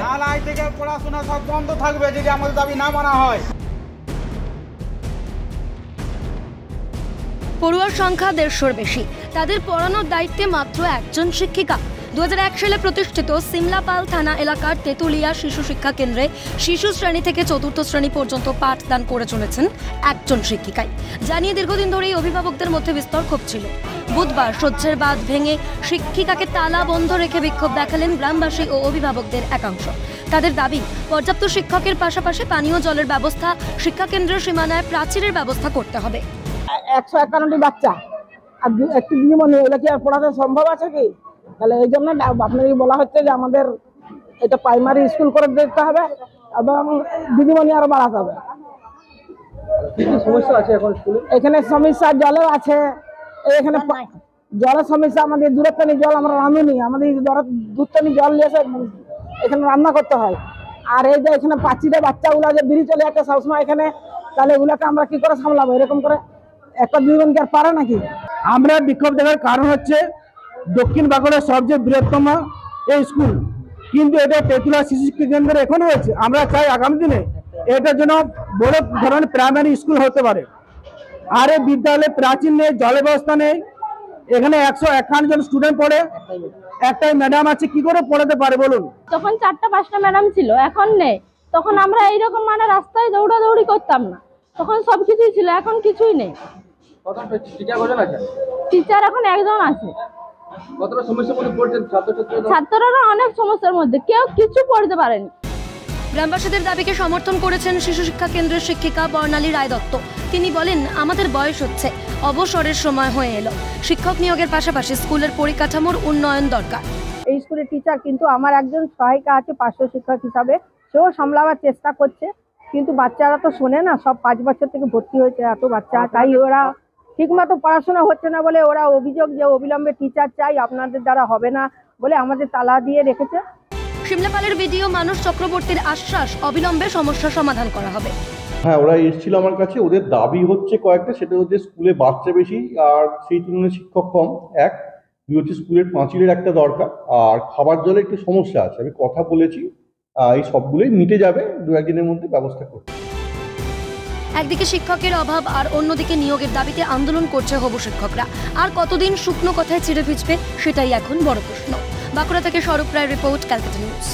আজ থেকে পড়াশোনা সব বন্ধ থাকবে যদি আমাদের দাবি না মানা হয়। পড়ুয়ার সংখ্যা 150-র বেশি, তাদের পড়ানোর দায়িত্বে মাত্র একজন শিক্ষিকা। 2001 সালে প্রতিষ্ঠিত সিমলাপাল থানা এলাকার তেতুলিয়া শিশু শিক্ষা কেন্দ্রে শিশু শ্রেণী থেকে চতুর্থ শ্রেণী পর্যন্ত পাঠদান করে চলেছেন একজন শিক্ষিকাই। জানিয়ে দীর্ঘদিন ধরেই অভিভাবকদের মধ্যে বিস্তর ক্ষোভ ছিল। বুধবার সহ্যের বাঁধ ভেঙে শিক্ষিকাকে তালা বন্ধ রেখে বিক্ষোভ দেখালেন গ্রামবাসী ও অভিভাবকদের একাংশ। তাদের দাবি, পর্যাপ্ত শিক্ষকের পাশাপাশি পানীয় জলের ব্যবস্থা, শিক্ষাকেন্দ্রের সীমানায় প্রাচীরের ব্যবস্থা করতে হবে। 151টি বাচ্চা আর একটি দিদিমণি, এগুলো কি আর পড়াতে সম্ভব আছে কি? তাহলে এই জন্য আপনাকে বলা হচ্ছে যে আমাদের এটা প্রাইমারি স্কুল করে দিতে হবে এবং দিদিমণি আরো বাড়াতে হবে। সমস্যা আছে এখন স্কুলে? এখানে সমস্যা জলের আছে, এখানে জলের সমস্যা, আমাদের দূরত্বনি জল আমরা রাঁধুনি, আমাদের দূরত্বনি জল নিয়ে এসে এখানে রান্না করতে হয়। আর এই যে এখানে পাঁচিরে বাচ্চাগুলো যে বেরিয়ে চলে যাচ্ছে সবসময় এখানে, তাহলে এগুলোকে আমরা কি করে সামলাবো? এরকম করে একটা দিদিমণি কি আর পারে নাকি? আমরা বিক্ষোভ দেখার কারণ হচ্ছে দক্ষিণ বাঁকুড়ার সবচেয়ে বৃহত্তম এই স্কুল, কিন্তু এটা তেতুলিয়া শিশু শিক্ষা কেন্দ্র এখন হয়েছে। আমরা চাই আগামী দিনে এটার জন্য বড় ধরনের প্রাইমারি স্কুল হতে পারে। আর এই বিদ্যালয়ে প্রাচীন নেই, জলের ব্যবস্থা নেই, এখানে 151 জন স্টুডেন্ট পড়ে, একটাই ম্যাডাম আছে, কি করে পড়াতে পারে বলুন? তখন 4-5টা ম্যাডাম ছিল, এখন নেই। তখন আমরা এইরকম মানে রাস্তায় দৌড়াদৌড়ি করতাম না, তখন সবকিছুই ছিল, এখন কিছুই নেই। টিচার এখন একজন আছে। ছাত্ররা অনেক সমস্যার মধ্যে, কেউ কিছু পড়তে পারেনি। গ্রামবাসীদের দাবিকে সমর্থন করেছেন শিশু শিক্ষা কেন্দ্রের শিক্ষিকা বর্ণালী রায় দত্ত। তিনি বলেন, আমাদের বয়স হচ্ছে, অবসরের সময় হয়ে এলো। শিক্ষক নিয়োগের পাশাপাশি স্কুলের পরিকাঠামোর উন্নয়ন দরকার। এই স্কুলের টিচার, কিন্তু আমার একজন সহায়িকা আছে পার্শ্ব শিক্ষক হিসাবে, সেও সামলাবার চেষ্টা করছে, কিন্তু বাচ্চারা তো শোনে না। সব 5 বছর থেকে ভর্তি হয়েছে এত বাচ্চা, তাই ওরা ঠিকমতো পড়াশোনা হচ্ছে না বলে ওরা অভিযোগ যে অবিলম্বে টিচার চাই, আপনাদের দ্বারা হবে না বলে আমাদের তালা দিয়ে রেখেছে। সিমলাপালের ভিডিও মানুষ চক্রবর্তীর আশ্বাস, অবিলম্বে সমস্যা সমাধান করা হবে। হ্যাঁ, ওরা এসেছিল আমার কাছে, ওদের দাবি হচ্ছে কয়েকটা। সেটা হচ্ছে স্কুলে বাচ্চা বেশি আর সেই তুলনায় শিক্ষক কম, 1। 2 হচ্ছে স্কুলের পাঁচিলের একটা দরকার, আর খাবার জলের একটু সমস্যা আছে। আমি কথা বলেছি, এই সবগুলোই মিটে যাবে 2-1 দিনের মধ্যে, ব্যবস্থা করতে। একদিকে শিক্ষকের অভাব আর অন্যদিকে নিয়োগের দাবিতে আন্দোলন করছে হবু শিক্ষকরা। আর কতদিন শুকনো কথায় চিড়ে ভিজবে, সেটাই এখন বড় প্রশ্ন। বাঁকুড়া থেকে স্বরূপ রায়ের রিপোর্ট, ক্যালকাটা নিউজ।